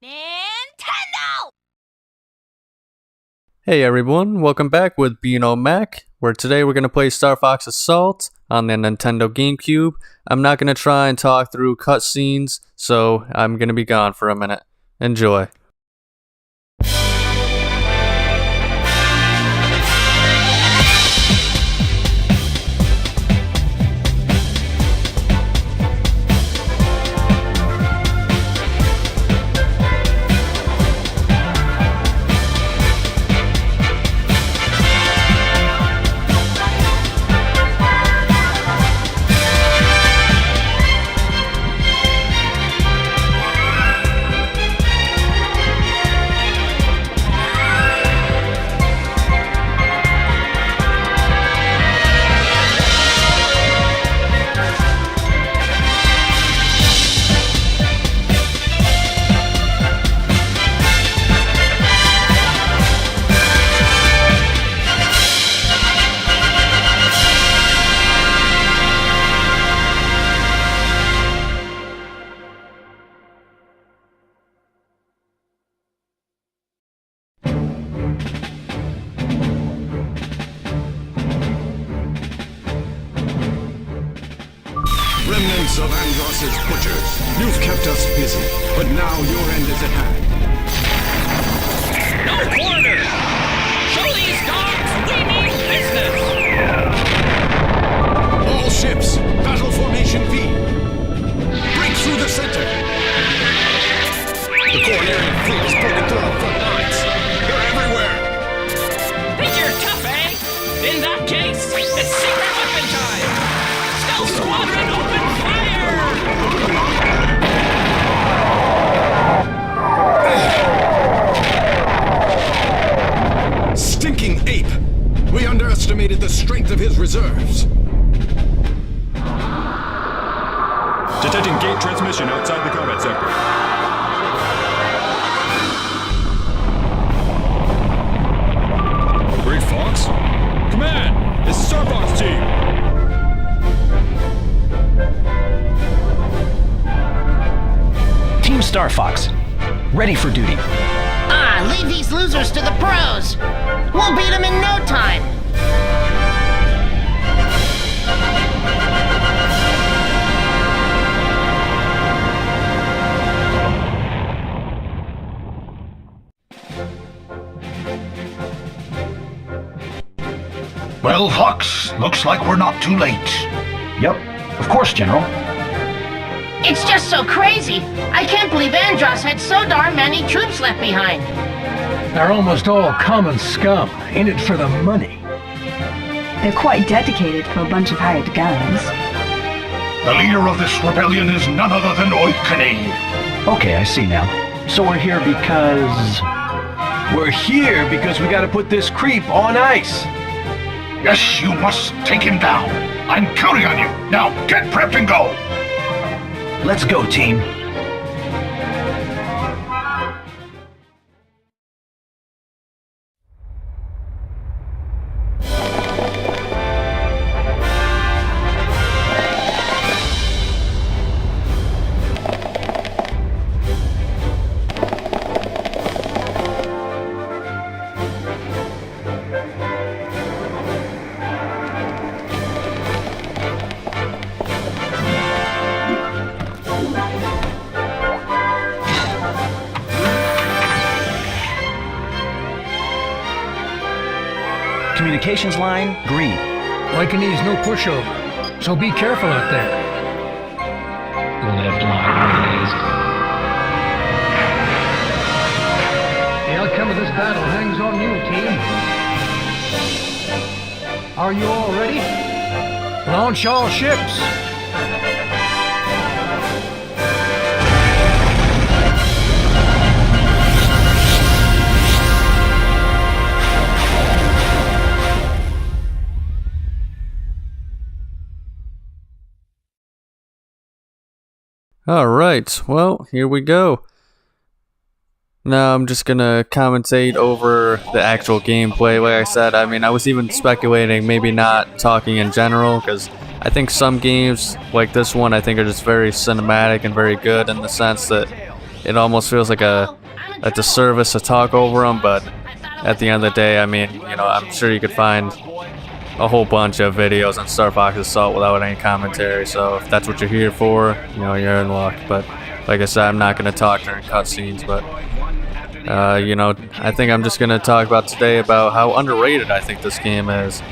Nintendo! Hey everyone, welcome back with Beano Mac, where today we're going to play Star Fox Assault on the Nintendo GameCube. I'm not going to try and talk through cutscenes, so I'm going to be gone for a minute. Enjoy. Remnants of Andross's butchers. You've kept us busy, but now your end is at hand. No quarter! Show these dogs we mean business! All ships, battle formation V. Break through the center. The Corneria fleet is broken through our front lines. They're everywhere. Think you're tough, eh? In that case, it's secret weapon time! Stealth Squadron, open fire! Stinking ape! We underestimated the strength of his reserves. Detecting gate transmission outside the combat sector. Great Fox? Command! This is Star Fox team! Team Star Fox, ready for duty. Leave these losers to the pros! We'll beat them in no time! Well, Fox, looks like we're not too late. Yep, of course, General. It's just so crazy! I can't believe Andross had so darn many troops left behind! They're almost all common scum, in it for the money. They're quite dedicated for a bunch of hired guns. The leader of this rebellion is none other than Oikanny. Okay, I see now. So we're here because... We're here because we gotta put this creep on ice. Yes, you must take him down. I'm counting on you. Now, get prepped and go. Let's go, team. Communications line, green. Oikanny's no pushover, so be careful out there. Left line, The outcome of this battle hangs on you, team. Are you all ready? Launch all ships! Alright, well, here we go. Now I'm just gonna commentate over the actual gameplay. Like I said, I mean, I was even speculating maybe not talking in general, because I think some games like this one I think are just very cinematic and very good in the sense that it almost feels like a disservice to talk over them, but at the end of the day, I mean, you know, I'm sure you could find a whole bunch of videos on Star Fox Assault without any commentary, so if that's what you're here for, you know, you're in luck. But like I said, I'm not going to talk during cutscenes, but you know, I think I'm just going to talk about today about how underrated I think this game is.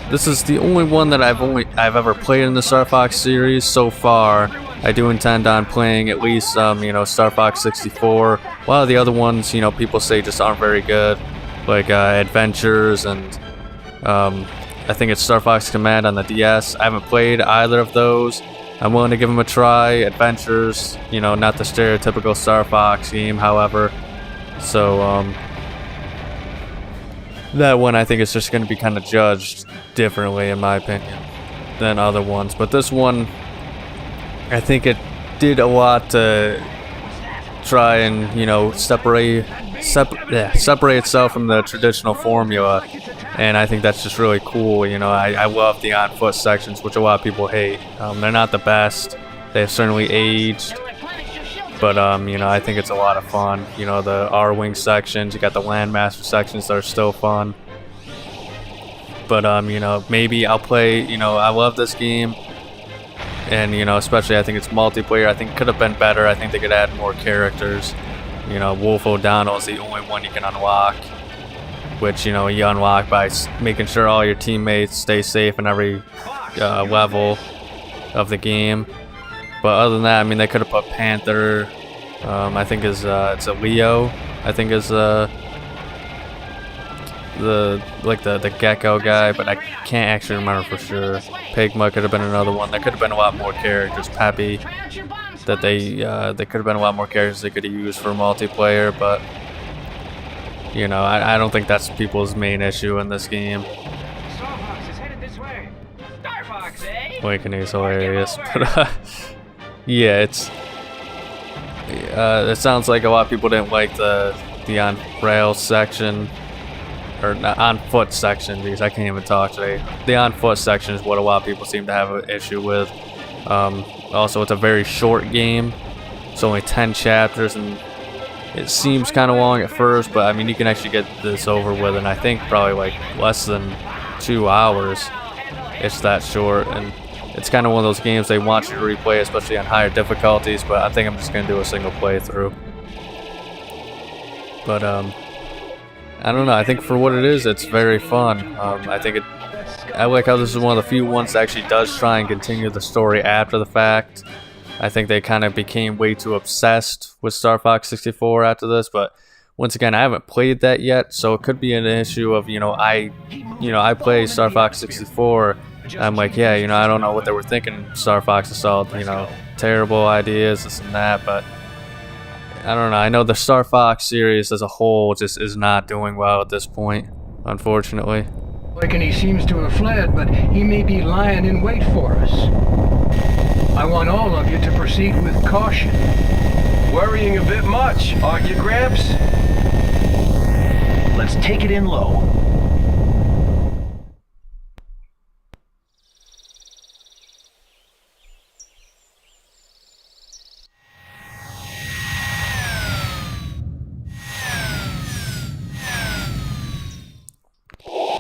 This is the only one that I've ever played in the Star Fox series so far. I do intend on playing at least you know, Star Fox 64. A lot of the other ones, you know, people say just aren't very good, like Adventures and I think it's Star Fox Command on the DS. I haven't played either of those. I'm willing to give them a try. Adventures, you know, not the stereotypical Star Fox game, however. So that one I think is just going to be kind of judged differently, in my opinion, than other ones. But this one, I think it did a lot to try and, you know, separate itself from the traditional formula, and I think that's just really cool. You know, I love the on-foot sections, which a lot of people hate. They're not the best. They've certainly aged, but you know, I think it's a lot of fun. You know, the R-Wing sections, you got the Landmaster sections that are still fun. But you know, maybe I'll play, you know, I love this game. And, you know, especially I think it's multiplayer. I think it could have been better. I think they could add more characters. You know, Wolf O'Donnell is the only one you can unlock, which, you know, you unlock by making sure all your teammates stay safe in every level of the game. But other than that, I mean, they could have put Panther. I think it's a Leo. I think is the gecko guy, but I can't actually remember for sure. Pigma could have been another one. There could have been a lot more characters. Peppy, that they could have been a lot more characters they could have used for multiplayer, but you know, I don't think that's people's main issue in this game. Star Fox is headed this way. Star Fox, eh? Oikanny is hilarious, but yeah, it sounds like a lot of people didn't like the on rail section. Or on foot section, because I can't even talk today. The on foot section is what a lot of people seem to have an issue with. Also, it's a very short game. It's only 10 chapters, and it seems kind of long at first, but I mean, you can actually get this over with in I think probably like less than 2 hours. It's that short, and it's kind of one of those games they want you to replay, especially on higher difficulties. But I think I'm just gonna do a single playthrough. But I don't know, I think for what it is, it's very fun. I like how this is one of the few ones that actually does try and continue the story after the fact. I think they kind of became way too obsessed with Star Fox 64 after this, but once again, I haven't played that yet, so it could be an issue of, you know, I play Star Fox 64, I'm like, yeah, you know, I don't know what they were thinking Star Fox Assault, you know, terrible ideas, this and that, but I don't know. I know the Star Fox series as a whole just is not doing well at this point, unfortunately. Oikanny seems to have fled, but he may be lying in wait for us. I want all of you to proceed with caution. Worrying a bit much, aren't you, Gramps? Let's take it in low.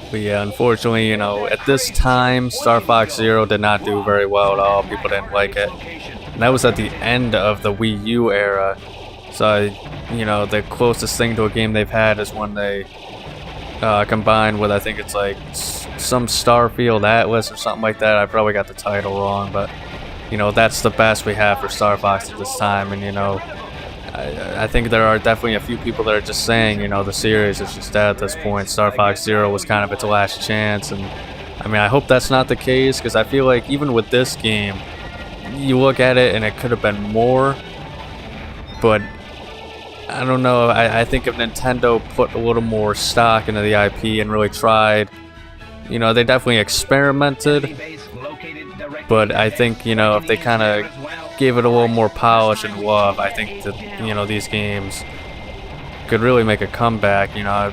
But yeah, unfortunately, you know, at this time, Star Fox Zero did not do very well at all. People didn't like it. And that was at the end of the Wii U era. So, you know, the closest thing to a game they've had is when they combined with, I think it's like some Starfield Atlas or something like that. I probably got the title wrong, but, you know, that's the best we have for Star Fox at this time. And, you know, I think there are definitely a few people that are just saying, you know, the series is just dead at this point. Star Fox Zero was kind of its last chance, and I mean, I hope that's not the case, because I feel like even with this game, you look at it and it could have been more, but I don't know. I think if Nintendo put a little more stock into the IP and really tried, you know, they definitely experimented, but I think, you know, if they kind of gave it a little more polish and love, I think that, you know, these games could really make a comeback, you know,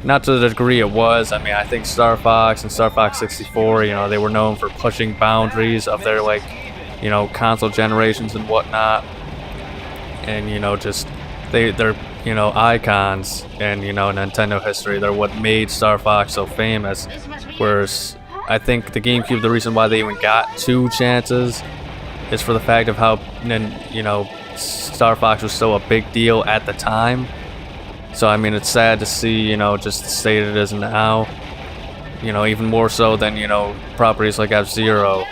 not to the degree it was. I mean, I think Star Fox and Star Fox 64, you know, they were known for pushing boundaries of their, like, you know, console generations and whatnot. and just they're icons in Nintendo history. They're what made Star Fox so famous. Whereas I think the GameCube, the reason why they even got 2 chances is for the fact of how Star Fox was still a big deal at the time. So I mean, it's sad to see just the state it is now. Even more so than properties like F-Zero.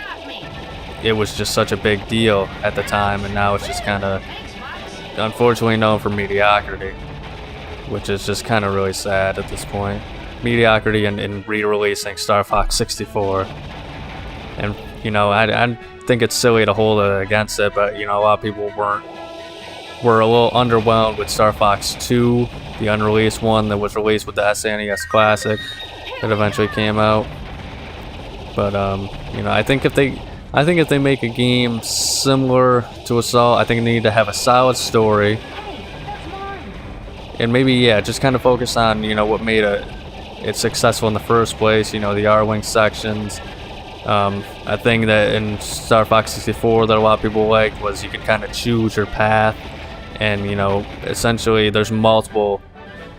It was just such a big deal at the time, and now it's just kind of unfortunately known for mediocrity, which is just kind of really sad at this point. Mediocrity in re-releasing Star Fox 64, and I think it's silly to hold it against it, but a lot of people were a little underwhelmed with Star Fox 2, the unreleased one that was released with the SNES Classic that eventually came out. But I think if they make a game similar to Assault, I think they need to have a solid story, and maybe just kind of focus on what made it successful in the first place. The R-Wing sections. A thing that in Star Fox 64 that a lot of people liked was you could kind of choose your path, and essentially there's multiple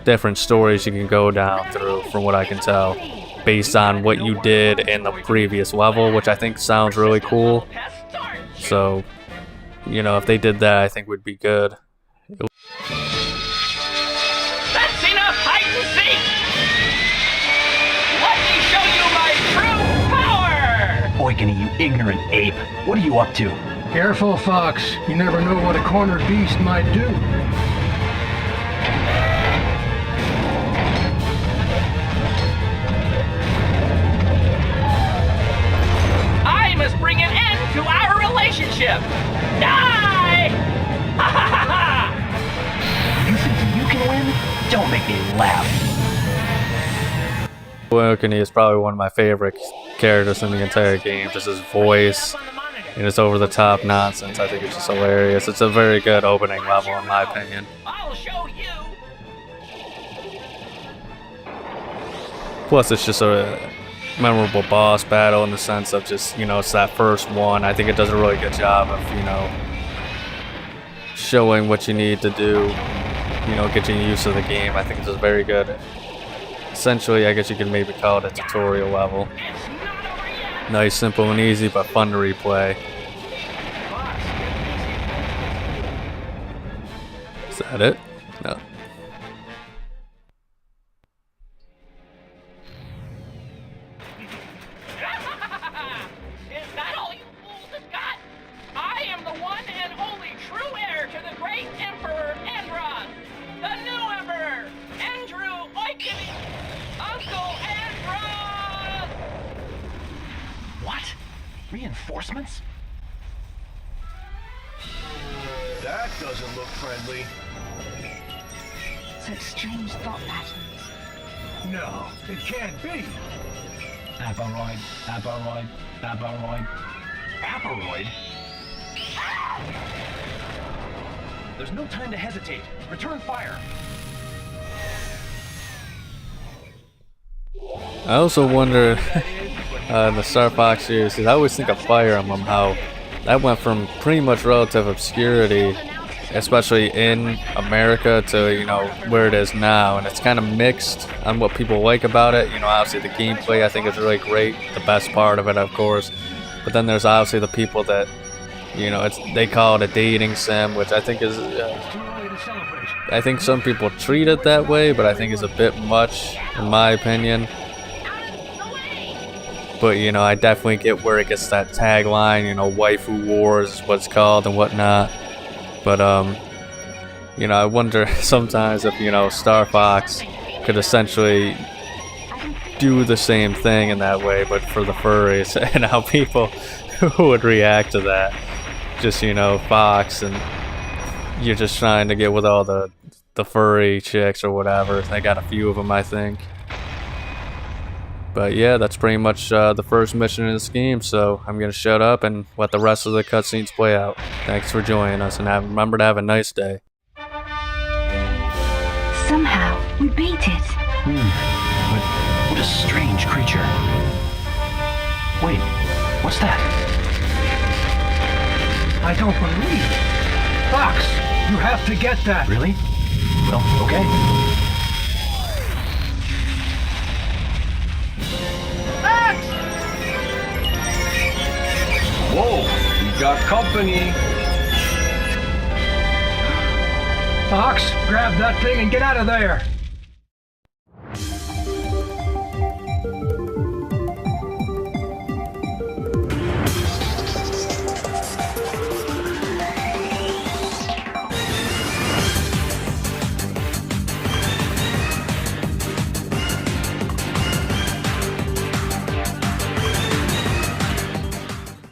different stories you can go down through, from what I can tell, based on what you did in the previous level, which I think sounds really cool. So, if they did that, I think would be good. That's enough hide and seek! Let me show you my true power! Oikanny, you ignorant ape. What are you up to? Careful, Fox. You never know what a cornered beast might do. I must bring an end to our relationship! Die! Ha ha ha ha! You think you can win? Don't make me laugh. Oikanny is probably one of my favorite characters in the entire game. Just his voice and his over-the-top nonsense. I think it's just hilarious. It's a very good opening level, in my opinion. I'll show you! Plus, it's just a memorable boss battle in the sense of just, it's that first one. I think it does a really good job of, showing what you need to do, getting used to the game. I think it's very good. Essentially, I guess you could maybe call it a tutorial level. Nice, simple, and easy, but fun to replay. Is that it? No. Is that all you fools have got? I am the one and only true heir to the great Emperor Andros, the new Emperor, Andrew Oikanny, Uncle Andros! What? Reinforcements? That doesn't look friendly. Such strange thought patterns. No, it can't be. Aparoid, Aparoid, Aparoid. Aparoid? There's no time to hesitate. Return fire. I also wonder in the Star Fox series, because I always think of Fire Emblem, how that went from pretty much relative obscurity, especially in America, to where it is now, and it's kind of mixed on what people like about it. Obviously the gameplay I think is really great, the best part of it, of course, but then there's obviously the people that they call it a dating sim, which I think is I think some people treat it that way, but I think it's a bit much in my opinion. But I definitely get where it gets that tagline, waifu wars is what it's called and whatnot. But I wonder sometimes if Star Fox could essentially do the same thing in that way, but for the furries, and how people would react to that. Just Fox, and you're just trying to get with all the furry chicks or whatever. They got a few of them, I think. But yeah, that's pretty much the first mission in this game, so I'm going to shut up and let the rest of the cutscenes play out. Thanks for joining us, and remember to have a nice day. Somehow, we beat it. But what a strange creature. Wait, what's that? I don't believe it. Fox, You have to get that. Really? Well, okay. Fox! Whoa, we got company. Fox, grab that thing and get out of there.